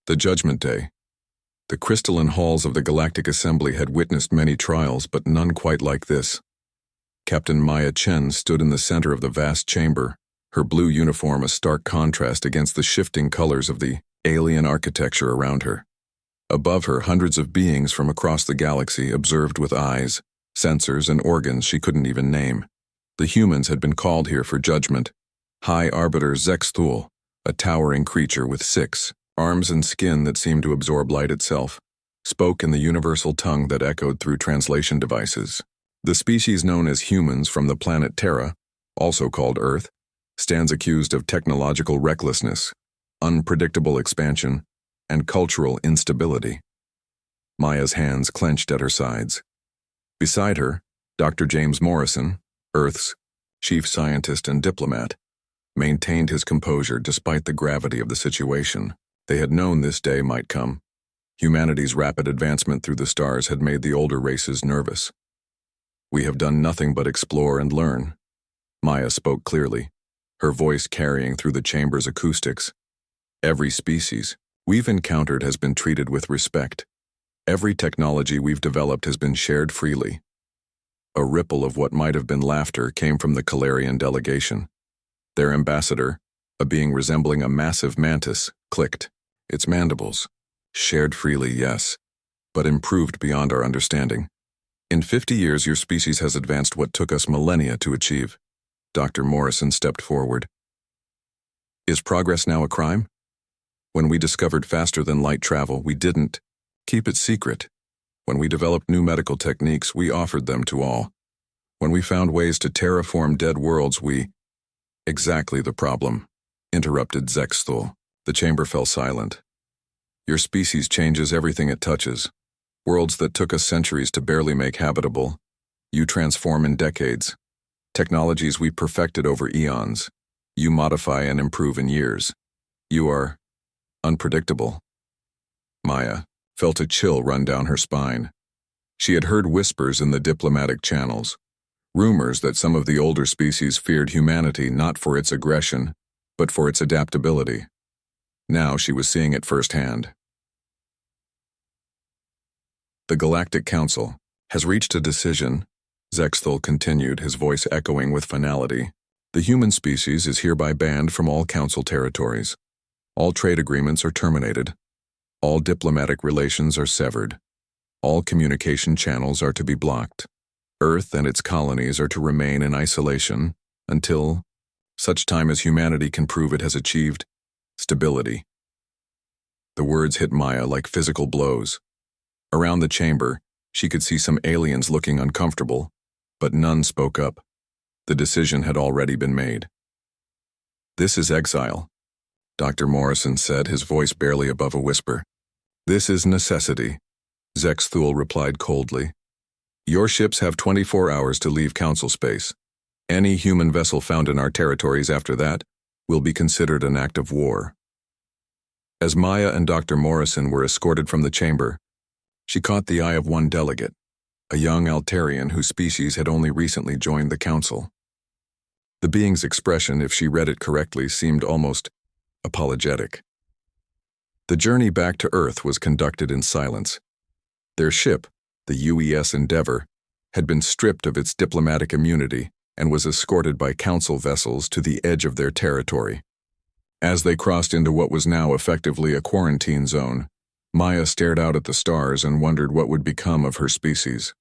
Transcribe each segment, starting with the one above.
The Judgment Day. The crystalline halls of the Galactic Assembly had witnessed many trials, but none quite like this. Captain Maya Chen stood in the center of the vast chamber, her blue uniform a stark contrast against the shifting colors of the alien architecture around her. Above her, hundreds of beings from across the galaxy observed with eyes, sensors, and organs she couldn't even name. The humans had been called here for judgment. High Arbiter Zexthul, a towering creature with 6 arms and skin that seemed to absorb light itself, spoke in the universal tongue that echoed through translation devices. The species known as humans from the planet Terra, also called Earth, stands accused of technological recklessness, unpredictable expansion, and cultural instability. Maya's hands clenched at her sides. Beside her, Dr. James Morrison, Earth's chief scientist and diplomat, maintained his composure despite the gravity of the situation. They had known this day might come. Humanity's rapid advancement through the stars had made the older races nervous. "We have done nothing but explore and learn." Maya spoke clearly, her voice carrying through the chamber's acoustics. "Every species we've encountered has been treated with respect. Every technology we've developed has been shared freely." A ripple of what might have been laughter came from the Calarian delegation. Their ambassador, a being resembling a massive mantis, clicked. Its mandibles. "Shared freely, yes, but improved beyond our understanding. In 50 years, your species has advanced what took us millennia to achieve." Dr. Morrison stepped forward. "Is progress now a crime? When we discovered faster-than-light travel, we didn't keep it secret. When we developed new medical techniques, we offered them to all. When we found ways to terraform dead worlds, we—" "Exactly the problem," interrupted Zexthul. The chamber fell silent. "Your species changes everything it touches. Worlds that took us centuries to barely make habitable, you transform in decades. Technologies we perfected over eons, you modify and improve in years. You are unpredictable." Maya felt a chill run down her spine. She had heard whispers in the diplomatic channels, rumors that some of the older species feared humanity not for its aggression, but for its adaptability. Now she was seeing it firsthand. "The Galactic Council has reached a decision," Zexthul continued, his voice echoing with finality. "The human species is hereby banned from all Council territories. All trade agreements are terminated. All diplomatic relations are severed. All communication channels are to be blocked. Earth and its colonies are to remain in isolation until such time as humanity can prove it has achieved stability." The words hit Maya like physical blows. Around the chamber, she could see some aliens looking uncomfortable, but none spoke up. The decision had already been made. "This is exile," Dr. Morrison said, his voice barely above a whisper. "This is necessity," Zexthul replied coldly. "Your ships have 24 hours to leave Council space. Any human vessel found in our territories after that will be considered an act of war." As Maya and Dr. Morrison were escorted from the chamber, she caught the eye of one delegate, a young Altarian whose species had only recently joined the Council. The being's expression, if she read it correctly, seemed almost apologetic. The journey back to Earth was conducted in silence. Their ship, the UES Endeavor, had been stripped of its diplomatic immunity and was escorted by Council vessels to the edge of their territory. As they crossed into what was now effectively a quarantine zone, Maya stared out at the stars and wondered what would become of her species.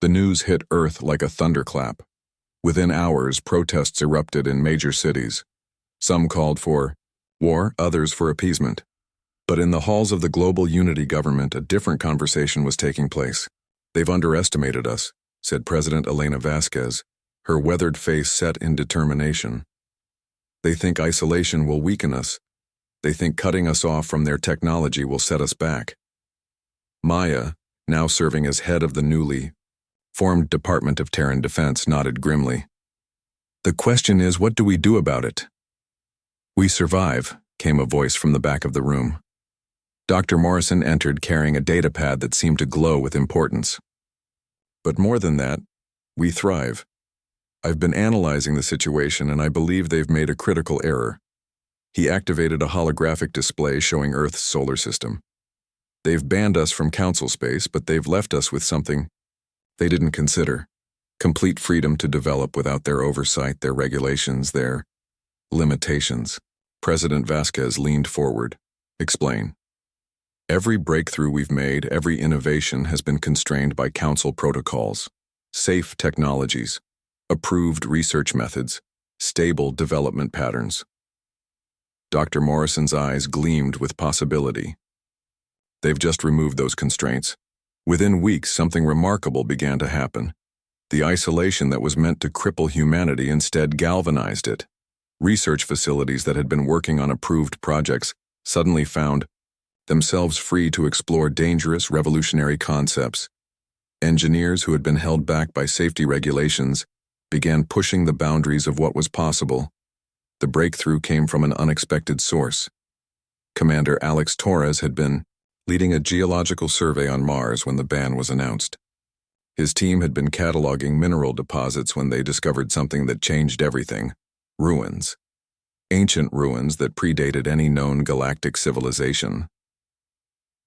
The news hit Earth like a thunderclap. Within hours, protests erupted in major cities. Some called for war, others for appeasement. But in the halls of the global unity government, a different conversation was taking place. "They've underestimated us," said President Elena Vasquez, her weathered face set in determination. "They think isolation will weaken us. They think cutting us off from their technology will set us back." Maya, now serving as head of the newly formed Department of Terran Defense, nodded grimly. "The question is, what do we do about it?" "We survive," came a voice from the back of the room. Dr. Morrison entered carrying a datapad that seemed to glow with importance. "But more than that, we thrive. I've been analyzing the situation and I believe they've made a critical error. He activated a holographic display showing Earth's solar system. They've banned us from council space, but they've left us with something they didn't consider. Complete freedom to develop without their oversight, their regulations, their limitations. President Vasquez leaned forward. Explain. Every breakthrough we've made, every innovation has been constrained by council protocols, safe technologies, approved research methods, stable development patterns. Dr. Morrison's eyes gleamed with possibility. They've just removed those constraints. Within weeks, something remarkable began to happen. The isolation that was meant to cripple humanity instead galvanized it. Research facilities that had been working on approved projects suddenly found themselves free to explore dangerous, revolutionary concepts. Engineers who had been held back by safety regulations began pushing the boundaries of what was possible. The breakthrough came from an unexpected source. Commander Alex Torres had been leading a geological survey on Mars when the ban was announced. His team had been cataloging mineral deposits when they discovered something that changed everything: ruins. Ancient ruins that predated any known galactic civilization.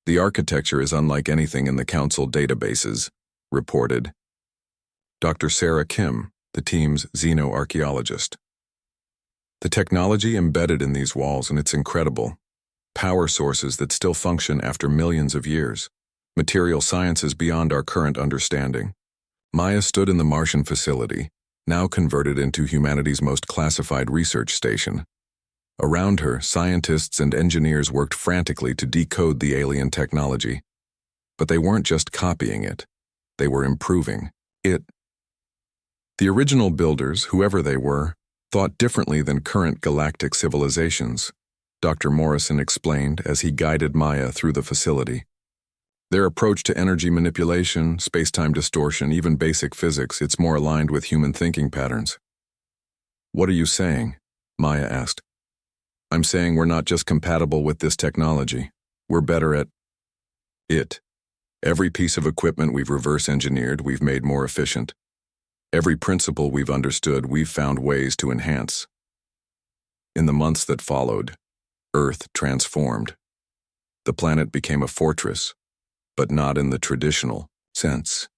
The architecture is unlike anything in the Council databases, reported Dr. Sarah Kim, the team's xenoarchaeologist. The technology embedded in these walls, and it's incredible. Power sources that still function after millions of years. Material sciences beyond our current understanding. Maya stood in the Martian facility, now converted into humanity's most classified research station. Around her, scientists and engineers worked frantically to decode the alien technology. But they weren't just copying it. They were improving it. The original builders, whoever they were, thought differently than current galactic civilizations, Dr. Morrison explained as he guided Maya through the facility. Their approach to energy manipulation, space-time distortion, even basic physics, it's more aligned with human thinking patterns. What are you saying? Maya asked. I'm saying we're not just compatible with this technology. We're better at it. Every piece of equipment we've reverse engineered, we've made more efficient. Every principle we've understood, we've found ways to enhance. In the months that followed, Earth transformed. The planet became a fortress, but not in the traditional sense.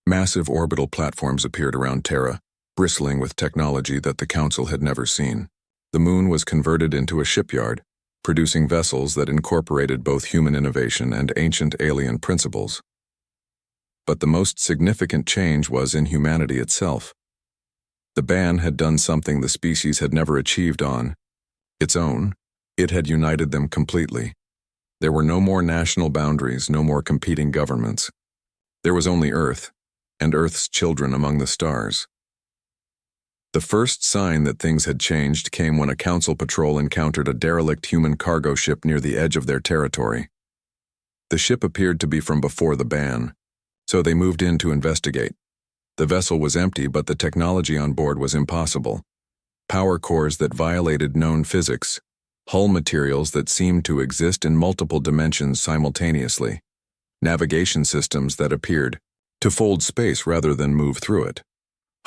Massive orbital platforms appeared around Terra, bristling with technology that the Council had never seen. The moon was converted into a shipyard, producing vessels that incorporated both human innovation and ancient alien principles. But the most significant change was in humanity itself. The ban had done something the species had never achieved on its own. It had united them completely. There were no more national boundaries, no more competing governments. There was only Earth, and Earth's children among the stars. The first sign that things had changed came when a Council patrol encountered a derelict human cargo ship near the edge of their territory. The ship appeared to be from before the ban, so they moved in to investigate. The vessel was empty, but the technology on board was impossible. Power cores that violated known physics, hull materials that seemed to exist in multiple dimensions simultaneously, navigation systems that appeared to fold space rather than move through it.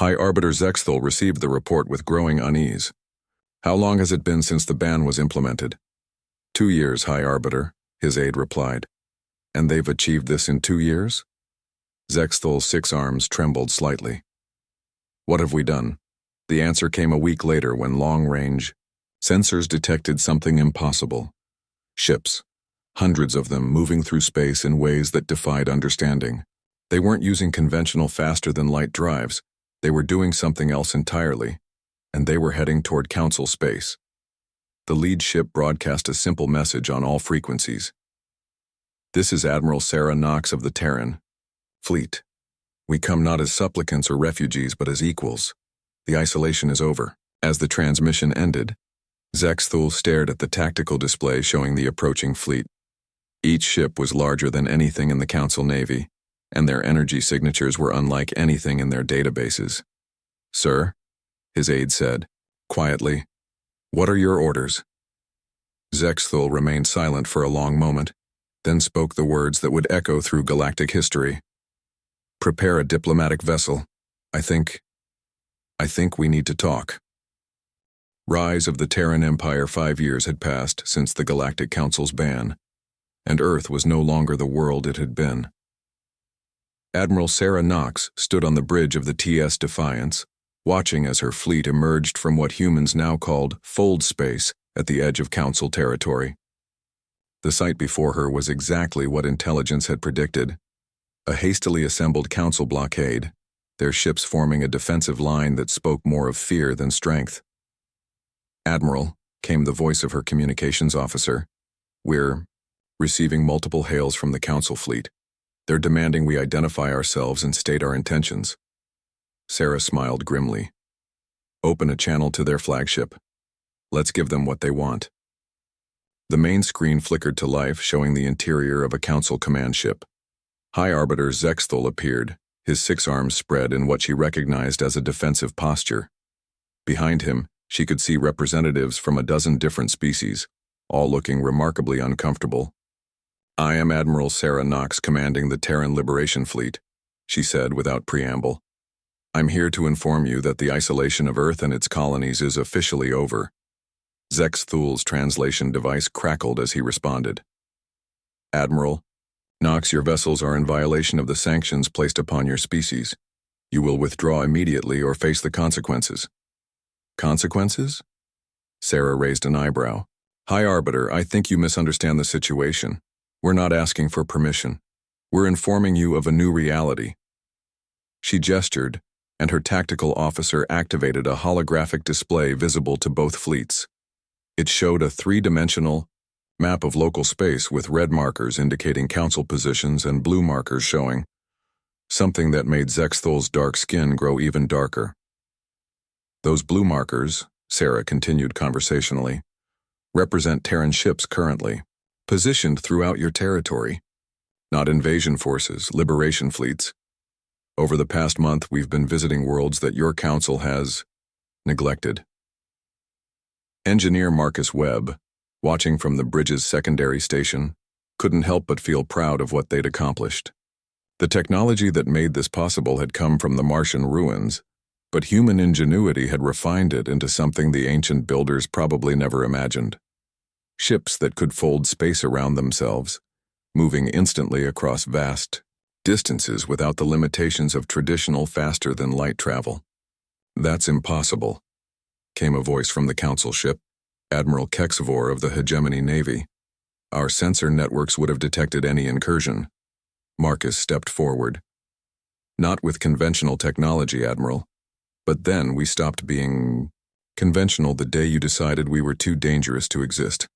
High Arbiter Zexthal received the report with growing unease. How long has it been since the ban was implemented? 2 years, High Arbiter, his aide replied. And they've achieved this in 2 years? Zexthal's 6 arms trembled slightly. What have we done? The answer came a week later when long-range sensors detected something impossible. Ships, hundreds of them moving through space in ways that defied understanding. They weren't using conventional faster-than-light drives. They were doing something else entirely, and they were heading toward Council space. The lead ship broadcast a simple message on all frequencies. This is Admiral Sarah Knox of the Terran Fleet. We come not as supplicants or refugees, but as equals. The isolation is over. As the transmission ended, Zexthal stared at the tactical display showing the approaching fleet. Each ship was larger than anything in the Council Navy, and their energy signatures were unlike anything in their databases. Sir, his aide said, quietly, what are your orders? Zexthal remained silent for a long moment, then spoke the words that would echo through galactic history. Prepare a diplomatic vessel. I think we need to talk. Rise of the Terran Empire. 5 years had passed since the Galactic Council's ban, and Earth was no longer the world it had been. Admiral Sarah Knox stood on the bridge of the TS Defiance, watching as her fleet emerged from what humans now called fold space at the edge of Council territory. The sight before her was exactly what intelligence had predicted: a hastily assembled Council blockade, their ships forming a defensive line that spoke more of fear than strength. "Admiral," came the voice of her communications officer, "we're receiving multiple hails from the Council fleet. They're demanding we identify ourselves and state our intentions." Sarah smiled grimly. "Open a channel to their flagship. Let's give them what they want." The main screen flickered to life, showing the interior of a Council command ship. High Arbiter Zexthul appeared, his 6 arms spread in what she recognized as a defensive posture. Behind him, she could see representatives from a dozen different species, all looking remarkably uncomfortable. "I am Admiral Sarah Knox, commanding the Terran Liberation Fleet," she said without preamble. "I'm here to inform you that the isolation of Earth and its colonies is officially over." Zexthul's translation device crackled as he responded. "Admiral Knox, your vessels are in violation of the sanctions placed upon your species. You will withdraw immediately or face the consequences." "Consequences?" Sarah raised an eyebrow. "High Arbiter, I think you misunderstand the situation. We're not asking for permission. We're informing you of a new reality." She gestured, and her tactical officer activated a holographic display visible to both fleets. It showed a 3-dimensional map of local space with red markers indicating Council positions and blue markers showing something that made Zexthul's dark skin grow even darker. "Those blue markers," Sarah continued conversationally, "represent Terran ships currently positioned throughout your territory. Not invasion forces, liberation fleets. Over the past month, we've been visiting worlds that your Council has neglected." Engineer Marcus Webb, watching from the bridge's secondary station, couldn't help but feel proud of what they'd accomplished. The technology that made this possible had come from the Martian ruins, but human ingenuity had refined it into something the ancient builders probably never imagined. Ships that could fold space around themselves, moving instantly across vast distances without the limitations of traditional faster-than-light travel. "That's impossible," came a voice from the Council ship, Admiral Kexivor of the Hegemony Navy. "Our sensor networks would have detected any incursion." Marcus stepped forward. "Not with conventional technology, Admiral. But then we stopped being conventional the day you decided we were too dangerous to exist."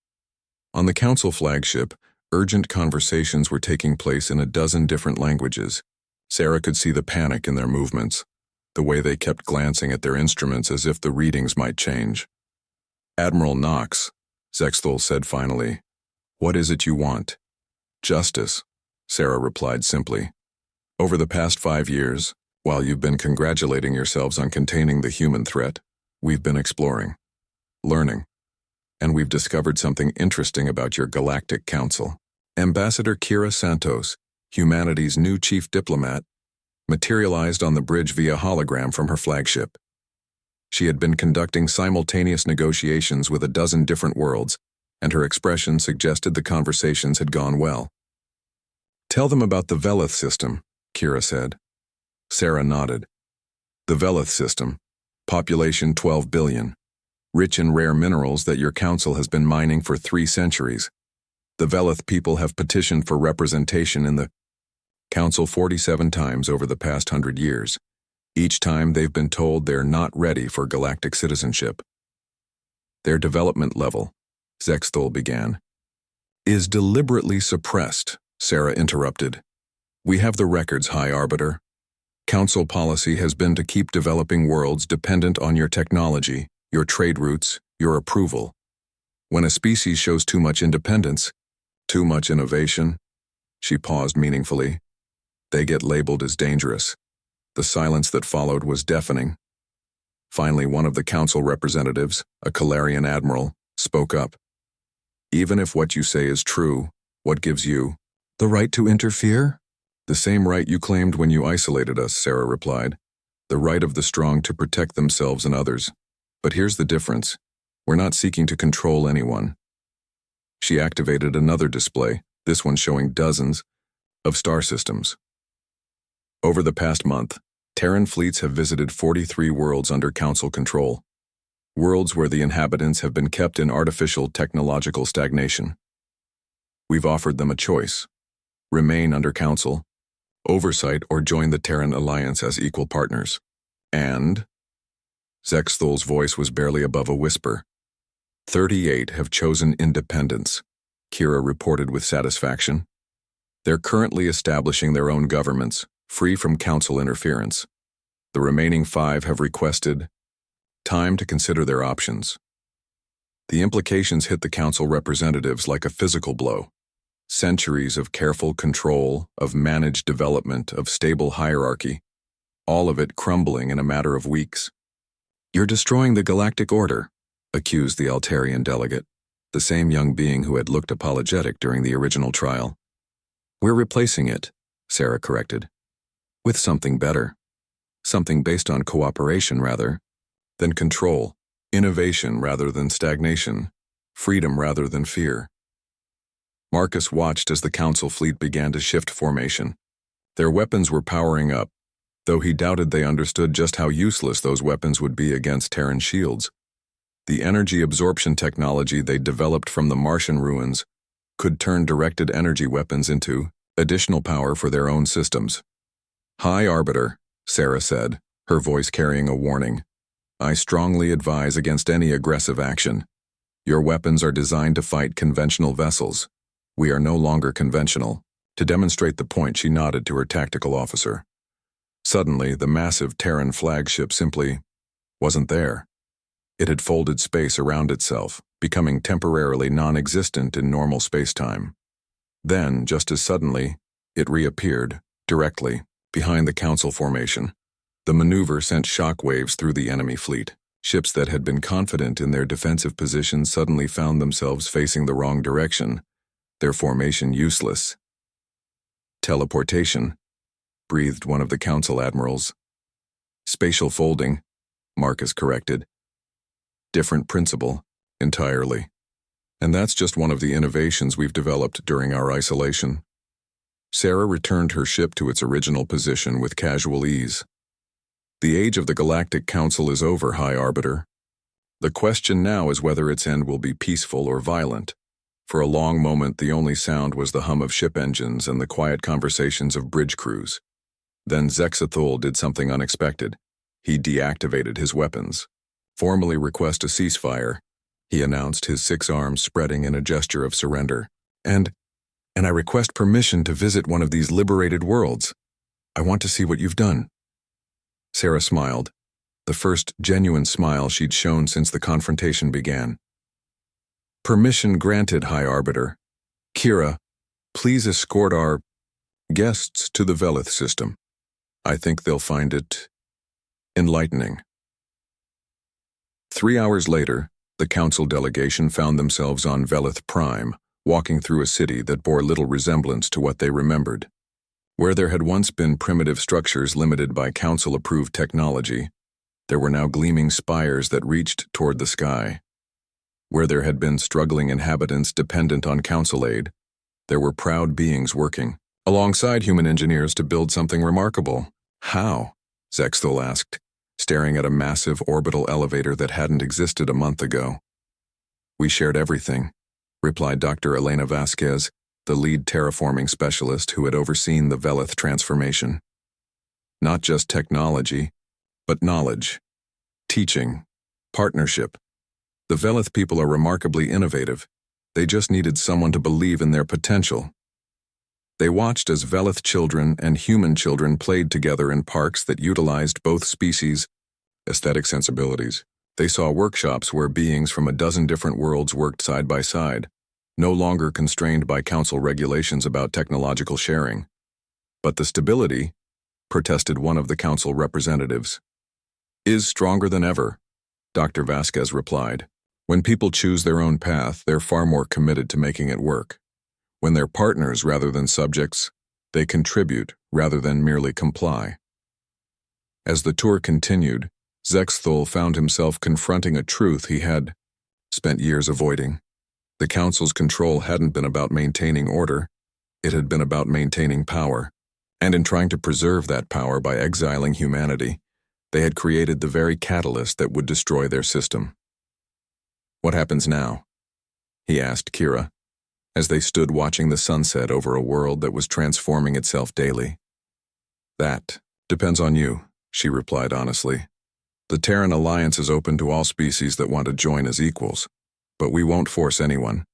On the Council flagship, urgent conversations were taking place in a dozen different languages. Sarah could see the panic in their movements, the way they kept glancing at their instruments as if the readings might change. "Admiral Knox," Zexthul said finally, "what is it you want?" "Justice," Sarah replied simply. "Over the past 5 years, while you've been congratulating yourselves on containing the human threat, we've been exploring, learning, and we've discovered something interesting about your Galactic Council." Ambassador Kira Santos, humanity's new chief diplomat, materialized on the bridge via hologram from her flagship. She had been conducting simultaneous negotiations with a dozen different worlds, and her expression suggested the conversations had gone well. "Tell them about the Velith system," Kira said. Sarah nodded. "The Velith system, population 12 billion, rich in rare minerals that your Council has been mining for 3 centuries. The Velith people have petitioned for representation in the Council 47 times over the past 100 years. Each time they've been told they're not ready for galactic citizenship. Their development level," Zexthul began, "is deliberately suppressed," Sarah interrupted. "We have the records, High Arbiter. Council policy has been to keep developing worlds dependent on your technology, your trade routes, your approval. When a species shows too much independence, too much innovation," she paused meaningfully, "they get labeled as dangerous." The silence that followed was deafening. Finally, one of the Council representatives, a Calarian admiral, spoke up. "Even if what you say is true, what gives you the right to interfere?" "The same right you claimed when you isolated us," Sarah replied. "The right of the strong to protect themselves and others. But here's the difference. We're not seeking to control anyone. She activated another display, this one showing dozens of star systems. Over the past month, Terran fleets have visited 43 worlds under Council control. Worlds where the inhabitants have been kept in artificial technological stagnation. We've offered them a choice: remain under Council, oversight, or join the Terran Alliance as equal partners. And Zexthol's voice was barely above a whisper. 38 have chosen independence, Kira reported with satisfaction. They're currently establishing their own governments, free from Council interference. The remaining 5 have requested time to consider their options. The implications hit the Council representatives like a physical blow. Centuries of careful control, of managed development, of stable hierarchy, all of it crumbling in a matter of weeks. "You're destroying the Galactic Order," accused the Altarian delegate, the same young being who had looked apologetic during the original trial. "We're replacing it," Sarah corrected, "with something better. Something based on cooperation rather than control, innovation rather than stagnation, freedom rather than fear." Marcus watched as the Council fleet began to shift formation. Their weapons were powering up, though he doubted they understood just how useless those weapons would be against Terran shields. The energy absorption technology they developed from the Martian ruins could turn directed energy weapons into additional power for their own systems. "High Arbiter," Sarah said, her voice carrying a warning, "I strongly advise against any aggressive action. Your weapons are designed to fight conventional vessels. We are no longer conventional." To demonstrate the point, she nodded to her tactical officer. Suddenly, the massive Terran flagship simply wasn't there. It had folded space around itself, becoming temporarily non-existent in normal spacetime. Then, just as suddenly, it reappeared, directly, behind the Council formation. The maneuver sent shockwaves through the enemy fleet. Ships that had been confident in their defensive positions suddenly found themselves facing the wrong direction, their formation useless. "Teleportation," breathed one of the Council admirals. "Spatial folding," Marcus corrected. "Different principle, entirely. And that's just one of the innovations we've developed during our isolation." Sarah returned her ship to its original position with casual ease. "The age of the Galactic Council is over, High Arbiter. The question now is whether its end will be peaceful or violent." For a long moment, the only sound was the hum of ship engines and the quiet conversations of bridge crews. Then Zexthol did something unexpected. He deactivated his weapons. "Formally request a ceasefire," he announced, his 6 arms spreading in a gesture of surrender. And I request permission to visit one of these liberated worlds. I want to see what you've done." Sarah smiled, the first genuine smile she'd shown since the confrontation began. "Permission granted, High Arbiter. Kira, please escort our guests to the Velith system. I think they'll find it enlightening." 3 hours later, the Council delegation found themselves on Velith Prime, walking through a city that bore little resemblance to what they remembered. Where there had once been primitive structures limited by Council-approved technology, there were now gleaming spires that reached toward the sky. Where there had been struggling inhabitants dependent on Council aid, there were proud beings working alongside human engineers to build something remarkable. "How?" Zexthol asked, staring at a massive orbital elevator that hadn't existed a month ago. "We shared everything," replied Dr. Elena Vasquez, the lead terraforming specialist who had overseen the Velith transformation. "Not just technology, but knowledge, teaching, partnership. The Velith people are remarkably innovative. They just needed someone to believe in their potential." They watched as Velith children and human children played together in parks that utilized both species' aesthetic sensibilities. They saw workshops where beings from a dozen different worlds worked side by side, no longer constrained by Council regulations about technological sharing. "But the stability," protested one of the Council representatives. "Is stronger than ever," Dr. Vasquez replied. "When people choose their own path, they're far more committed to making it work. When they're partners rather than subjects, they contribute rather than merely comply." As the tour continued, Zexthol found himself confronting a truth he had spent years avoiding. The Council's control hadn't been about maintaining order, it had been about maintaining power. And in trying to preserve that power by exiling humanity, they had created the very catalyst that would destroy their system. "What happens now?" he asked Kira, as they stood watching the sunset over a world that was transforming itself daily. "That depends on you," she replied honestly. "The Terran Alliance is open to all species that want to join as equals, but we won't force anyone.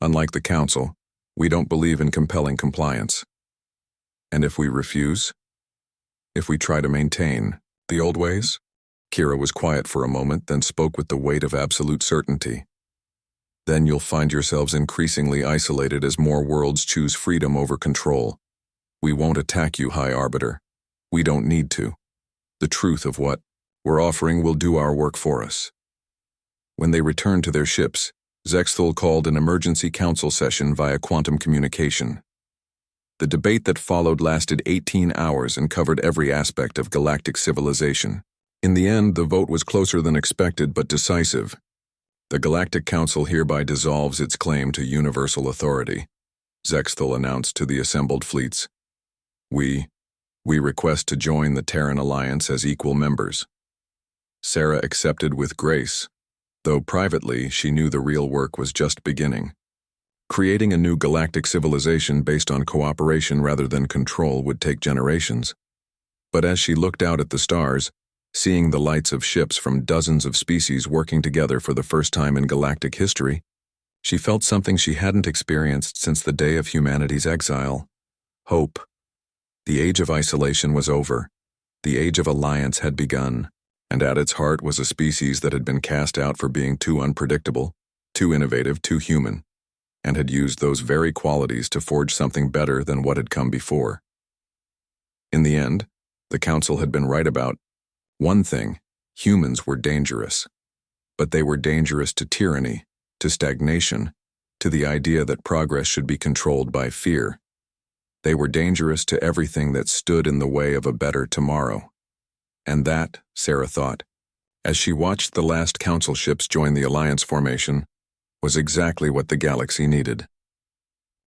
Unlike the Council, we don't believe in compelling compliance. And if we refuse? If we try to maintain the old ways?" Kira was quiet for a moment, then spoke with the weight of absolute certainty. "Then you'll find yourselves increasingly isolated as more worlds choose freedom over control. We won't attack you, High Arbiter. We don't need to. The truth of what we're offering will do our work for us." When they returned to their ships, Zexthul called an emergency council session via quantum communication. The debate that followed lasted 18 hours and covered every aspect of galactic civilization. In the end, the vote was closer than expected but decisive. "The Galactic Council hereby dissolves its claim to universal authority," Zexthul announced to the assembled fleets. We request to join the Terran Alliance as equal members." Sarah accepted with grace, though privately she knew the real work was just beginning. Creating a new galactic civilization based on cooperation rather than control would take generations. But as she looked out at the stars, seeing the lights of ships from dozens of species working together for the first time in galactic history, she felt something she hadn't experienced since the day of humanity's exile: hope. The age of isolation was over. The age of alliance had begun, and at its heart was a species that had been cast out for being too unpredictable, too innovative, too human, and had used those very qualities to forge something better than what had come before. In the end, the Council had been right about one thing: humans were dangerous. But they were dangerous to tyranny, to stagnation, to the idea that progress should be controlled by fear. They were dangerous to everything that stood in the way of a better tomorrow. And that, Sarah thought, as she watched the last Council ships join the Alliance formation, was exactly what the galaxy needed.